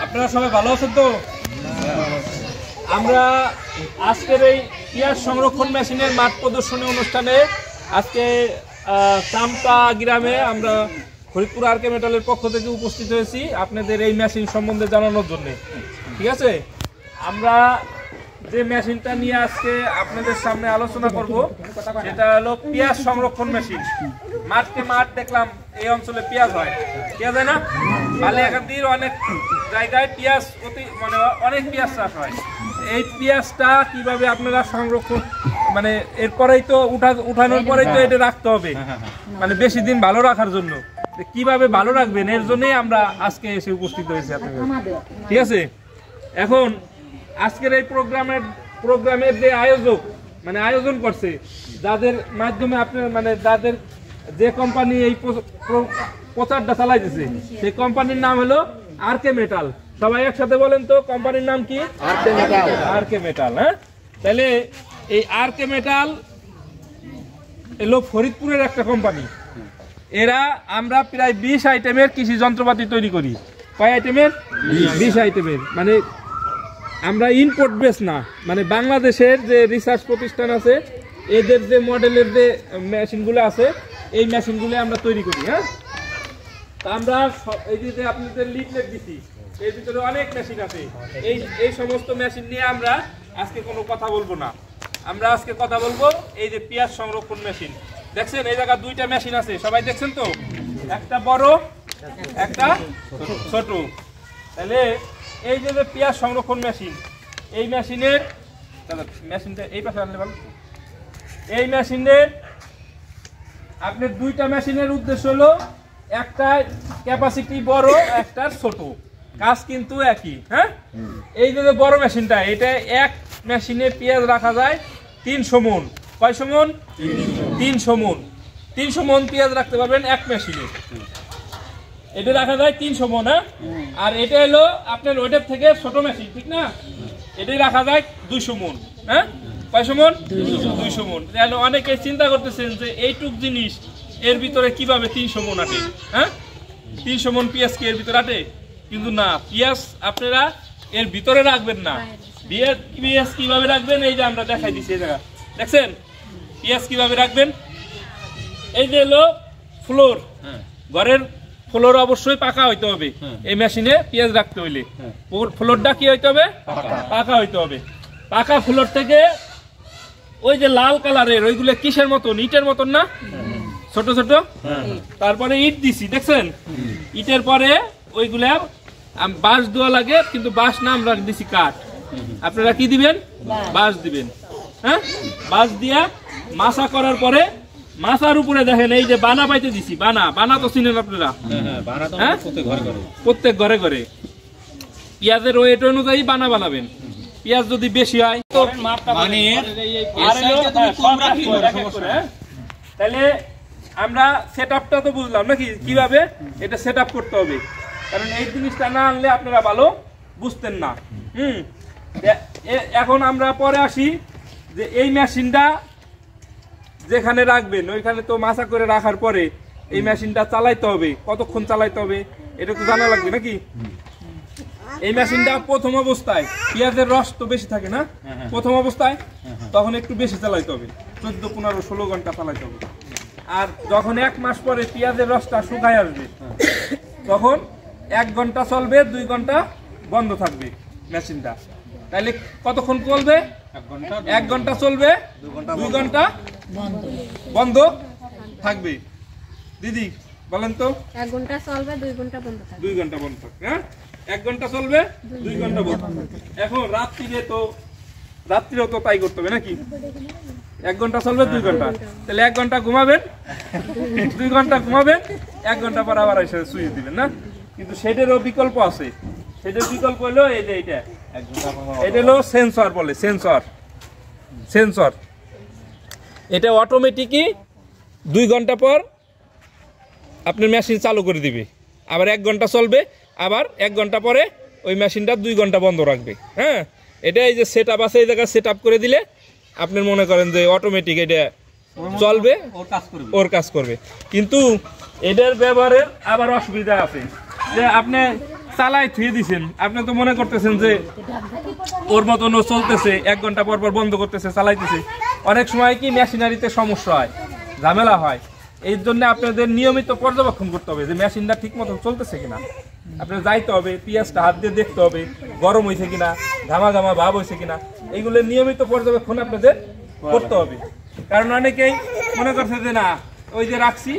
আপনারা সবাই ভালো আছেন তো? আমরা আজকের এই পেঁয়াজ সংরক্ষণ মেশিনের মাঠ প্রদর্শনী অনুষ্ঠানে আজকে চামটা গ্রামে আমরা ফরিদপুর আরকে মেটালের পক্ষ থেকে উপস্থিত হয়েছি আপনাদের এই মেশিন সম্বন্ধে জানানোর জন্য। ঠিক আছে, আমরা যে মেশিনটা নিয়ে আজকে আপনাদের সামনে আলোচনা করব সেটা হলো পেঁয়াজ সংরক্ষণ মেশিন। মাঠকে মাঠ দেখলাম এই অঞ্চলে পেঁয়াজ হয়, পেঁয়াজ হয় না? বালিয়াকান্দির অনেক জায়গায় পেঁয়াজ অনেক পেঁয়াজ চাষ হয়। এই পেঁয়াজটা কিভাবে আপনারা সংরক্ষণ মানে এরপরেই তো উঠানোর পরেই তো এটা রাখতে হবে, মানে বেশি দিন ভালো রাখার জন্য কিভাবে ভালো রাখবেন এর জন্যই আমরা আজকে এসে উপস্থিত হয়েছি আপনাদের। ঠিক আছে, এখন আজকের এই প্রোগ্রামের যে আয়োজন করছে, যাদের মাধ্যমে আপনার যাদের যে কোম্পানি এই প্রচারটা চালাইতেছে সেই কোম্পানির নাম হলো আরকে মেটাল। সবাই একসাথে বলেন তো, কোম্পানির নাম কি? আরকে মেটাল। হ্যাঁ, তাহলে এই আরকে মেটাল এলো ফরিদপুরের একটা কোম্পানি। আমরা প্রায় 20 আইটেমের কৃষি যন্ত্রপাতি তৈরি করি। কয় আইটেমের? 20 আইটেমের। মানে আমরা ইম্পোর্ট বেস না, মানে বাংলাদেশের যে রিসার্চ প্রতিষ্ঠান আছে এদের যে মডেলের যে মেশিনগুলো আছে এই মেশিনগুলো আমরা তৈরি করি। হ্যাঁ, আমরা এই যে আপনাদের লিফলেট দিচ্ছি এর ভিতরে অনেক মেশিন আছে। এই সমস্ত মেশিন নিয়ে আমরা আজকে কোনো কথা বলবো না। আমরা আজকে কথা বলবো এই যে পেঁয়াজ সংরক্ষণ মেশিন। দেখছেন এই জায়গা দুইটা মেশিন আছে, সবাই দেখছেন তো? একটা বড় একটা ছোট। তাহলে এই যে পেঁয়াজ সংরক্ষণ মেশিন, এই মেশিনের এই পাশে আনলে ভালো। এই মেশিনের আপনার দুইটা মেশিনের উদ্দেশ্য হলো একটা ক্যাপাসিটি বড়, একটা ছোট, কাজ কিন্তু একই। হ্যাঁ, এই যে বড় মেশিনটা, এটা এক মেশিনে পেঁয়াজ রাখা যায় 300 মণ। কয় মণ? 300 মণ। 300 মণ পেঁয়াজ রাখতে পারবেন এক মেশিনে। এটা রাখা যায় 300 মণ। হ্যাঁ, আর এটা হলো আপনার ওইটার থেকে ছোট মেশিন, ঠিক না? এটাই রাখা যায় 200 মণ। হ্যাঁ, কয় মণ? 200 মণ। তাহলে অনেকে চিন্তা করতেছেন যে এইটুক জিনিস এর ভিতরে কিভাবে 300 মণ আটে। হ্যাঁ, 300 মণ পেঁয়াজ কি এর ভিতরে আটে? কিন্তু না, পেঁয়াজ আপনারা এর ভিতরে রাখবেন না। পেঁয়াজ কিভাবে রাখবেন এই যে আমরা দেখাই দিচ্ছি। এই জায়গা দেখছেন পেঁয়াজ কিভাবে রাখবেন? এই যে হলো ফ্লোর, ঘরের ফ্লোর অবশ্যই পাকা হইতে হবে। এই মেশিনে পেঁয়াজ রাখতে হইলে ফ্লোরটা কি হইতে হবে? পাকা হইতে হবে। পাকা ফ্লোর থেকে ওই যে লাল কালারের ওইগুলো কিসের মতন? ইটের মতন না, ছোট ছোট। তারপরে ইট দিছি, দেখছেন? ইটের পরে ওইগুলা বাঁশ দেওয়া লাগে, কিন্তু বাঁশ না, আমরা দিছি কাঠ। আপনারা কি দিবেন? বাঁশ দিবেন। হ্যাঁ, বাঁশ দিয়া মাছা করার পরে মাছার উপরে দেখেন এই যে বানা পাইতে দিছি। বানা তো চিনেন আপনারা? হ্যাঁ, প্রত্যেক ঘরে ঘরে পেঁয়াজের ওয়েট অনুযায়ী বানা বানাবেন। পেঁয়াজ যদি বেশি হয় তো তাহলে আমরা সেট আপটা তো বুঝলাম নাকি, কিভাবে এটা সেট আপ করতে হবে। কারণ এই জিনিসটা না আনলে আপনারা ভালো বুঝতেন না। এখন আমরা পরে আসি যে এই মেশিনটা যেখানে রাখবেন ওইখানে তো মাছা করে রাখার পরে এই মেশিনটা চালাইতে হবে। কতক্ষণ চালাইতে হবে এটা তো জানা লাগবে নাকি? এই মেশিনটা প্রথম অবস্থায় পেঁয়াজের রস তো বেশি থাকে না, প্রথম অবস্থায় তখন একটু বেশি চালাইতে হবে, 14, 15, 16 ঘন্টা চালাইতে হবে। আর যখন 1 মাস পরে পেঁয়াজের রসটা শুকায় আসবে তখন 1 ঘন্টা চলবে, 2 ঘন্টা বন্ধ থাকবে মেশিনটা। তাহলে কতক্ষণ চলবে? 1 ঘন্টা চলবে, 2 ঘন্টা বন্ধ থাকবে। দিদি বলেন তো? 1 ঘন্টা চলবে, 2 ঘন্টা বন্ধ থাকবে। 2 ঘন্টা বন্ধ থাকবে। হ্যাঁ, 1 ঘন্টা চলবে, 2 ঘন্টা বন্ধ। এখন রাত্রিরেও তো তাই করতে হবে নাকি? 1 ঘন্টা চলবে, 2 ঘন্টা। তাহলে 1 ঘন্টা ঘুমাবেন, 2 ঘন্টা ঘুমাবেন, 1 ঘন্টা পর আবার এসে শুয়ে দিবেন না? কিন্তু সেটারও বিকল্প আছে। সেটার বিকল্প হলো এই যে এটা হলো সেন্সর বলে, সেন্সর। এটা অটোমেটিকই 2 ঘন্টা পর আপনার মেশিন চালু করে দিবে, আবার 1 ঘন্টা চলবে, আবার 1 ঘন্টা পরে ওই মেশিনটা 2 ঘন্টা বন্ধ রাখবে। হ্যাঁ, এটা এই যে সেট আপ আছে, এই জায়গায় সেট আপ করে দিলে আপনার মনে করেন যে অটোমেটিক এটা চলবে, ওর কাজ করবে। কিন্তু এটার ব্যবহারের আবার অসুবিধা আছে, যে আপনি চালাই থুয়ে দিছেন, আপনি তো মনে করতেছেন যে ওর মতন ও চলতেছে, 1 ঘন্টা পর পর বন্ধ করতেছে, চালাইতেছে। অনেক সময় কি মেশিনারিতে সমস্যা হয়, ঝামেলা হয়। এই জন্য আপনাদের নিয়মিত পর্যবেক্ষণ করতে হবে যে মেশিনটা ঠিক মতো চলতেছে কিনা। আপনার যাইতে হবে, পেঁয়াজটা হাত দিয়ে দেখতে হবে গরম হয়েছে কিনা, ঘামা ঘামা ভাব হয়েছে কিনা, এইগুলো নিয়মিত পর্যবেক্ষণ আপনাদের করতে হবে। কারণ অনেকেই মনে করছে যে না ওই যে রাখছি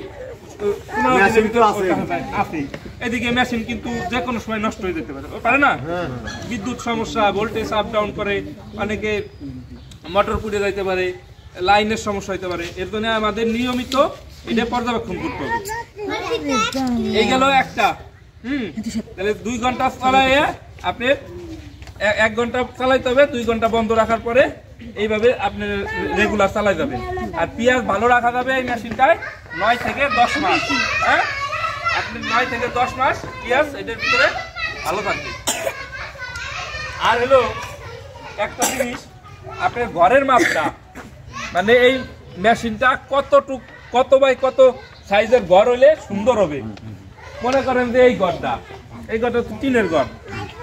এদিকে মেশিন কিন্তু যে কোনো সময় নষ্ট হয়ে যেতে পারে না, বিদ্যুৎ সমস্যা, ভোল্টেজ আপ ডাউন করে, অনেকে মোটর পুড়ে যাইতে পারে, লাইনের সমস্যা হইতে পারে। এর জন্য আমাদের নিয়মিত এটা পর্যবেক্ষণ করতে হবে। এই গেল একটা। তাহলে 2 ঘন্টা চালায় আপনি 1 ঘন্টা চালাইতে হবে, 2 ঘন্টা বন্ধ রাখার পরে এইভাবে আপনি রেগুলার চালাই যাবেন। আর পেঁয়াজ ভালো রাখা যাবে এই মেশিনটায় 9 থেকে 10 মাস। হ্যাঁ, আপনি 9 থেকে 10 মাস পেঁয়াজ এটার ভিতরে ভালো থাকবে। আর হলো একটা জিনিস, আপনার ঘরের মাপটা, মানে এই মেশিনটা কত বাই কত সাইজের ঘর হইলে সুন্দর হবে। মনে করেন যে এই ঘরটা তো টিনের ঘর,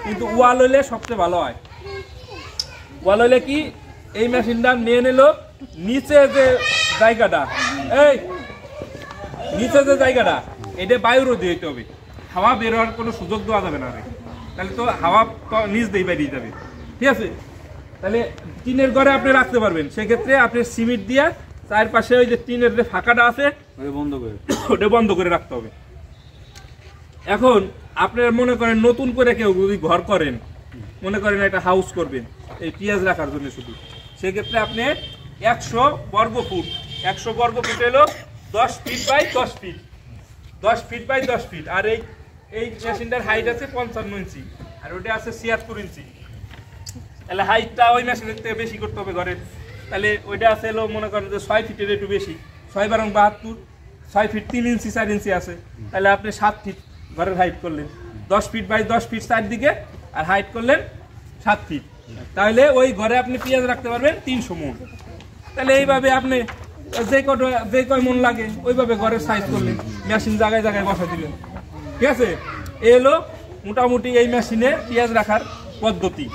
কিন্তু ওয়াল হইলে সবচেয়ে ভালো হয়। ওয়াল হইলে কি এই মেশিনটা নিয়ে নিল নিচে যে জায়গাটা, এটা বায়ুরোধী হইতে হবে, হাওয়া বের হওয়ার কোনো সুযোগ দেওয়া যাবে না, তাহলে তো হাওয়া নিচ দিয়ে বেরিয়ে যাবে। ঠিক আছে, তাহলে টিনের ঘরে আপনি রাখতে পারবেন। সেক্ষেত্রে আপনি সিমেন্ট দিয়ে চারপাশে ওই যে টিনের যে ফাঁকাটা আছে ওটা বন্ধ করে রাখতে হবে। এখন আপনার মনে করেন নতুন করে কেউ যদি ঘর করেন, মনে করেন একটা হাউস করবেন এই পেঁয়াজ রাখার জন্য শুধু, সেক্ষেত্রে আপনি 100 বর্গ ফুট এলো 10 feet by 10 feet, 10 feet by 10 feet. আর এই মেশিনটার হাইট আছে 55 ইঞ্চি, আর ওটা আছে 76 ইঞ্চি। তাহলে হাইটটা ওই মেশিনের থেকে বেশি করতে হবে ঘরের। তাহলে ওইটা আছে এলো মনে করেন যে 6 ফিটের একটু বেশি, 6 বারং 72, 6 ফিট 3 ইঞ্চি 4 ইঞ্চি আছে। তাহলে আপনি 7 ফিট ঘরের হাইট করলেন, 10 ফিট বাই 10 ফিট চারদিকে, আর হাইট করলেন 7 ফিট। তাহলে ওই ঘরে আপনি পেঁয়াজ রাখতে পারবেন 300 মণ। তাহলে এইভাবে আপনি যে কয় মণ লাগে ওইভাবে ঘরের সাইজ করলেন, মেশিন জায়গায় জায়গায় বসা দিলেন। ঠিক আছে, এ হলো মোটামুটি এই মেশিনে পেঁয়াজ রাখার পদ্ধতি।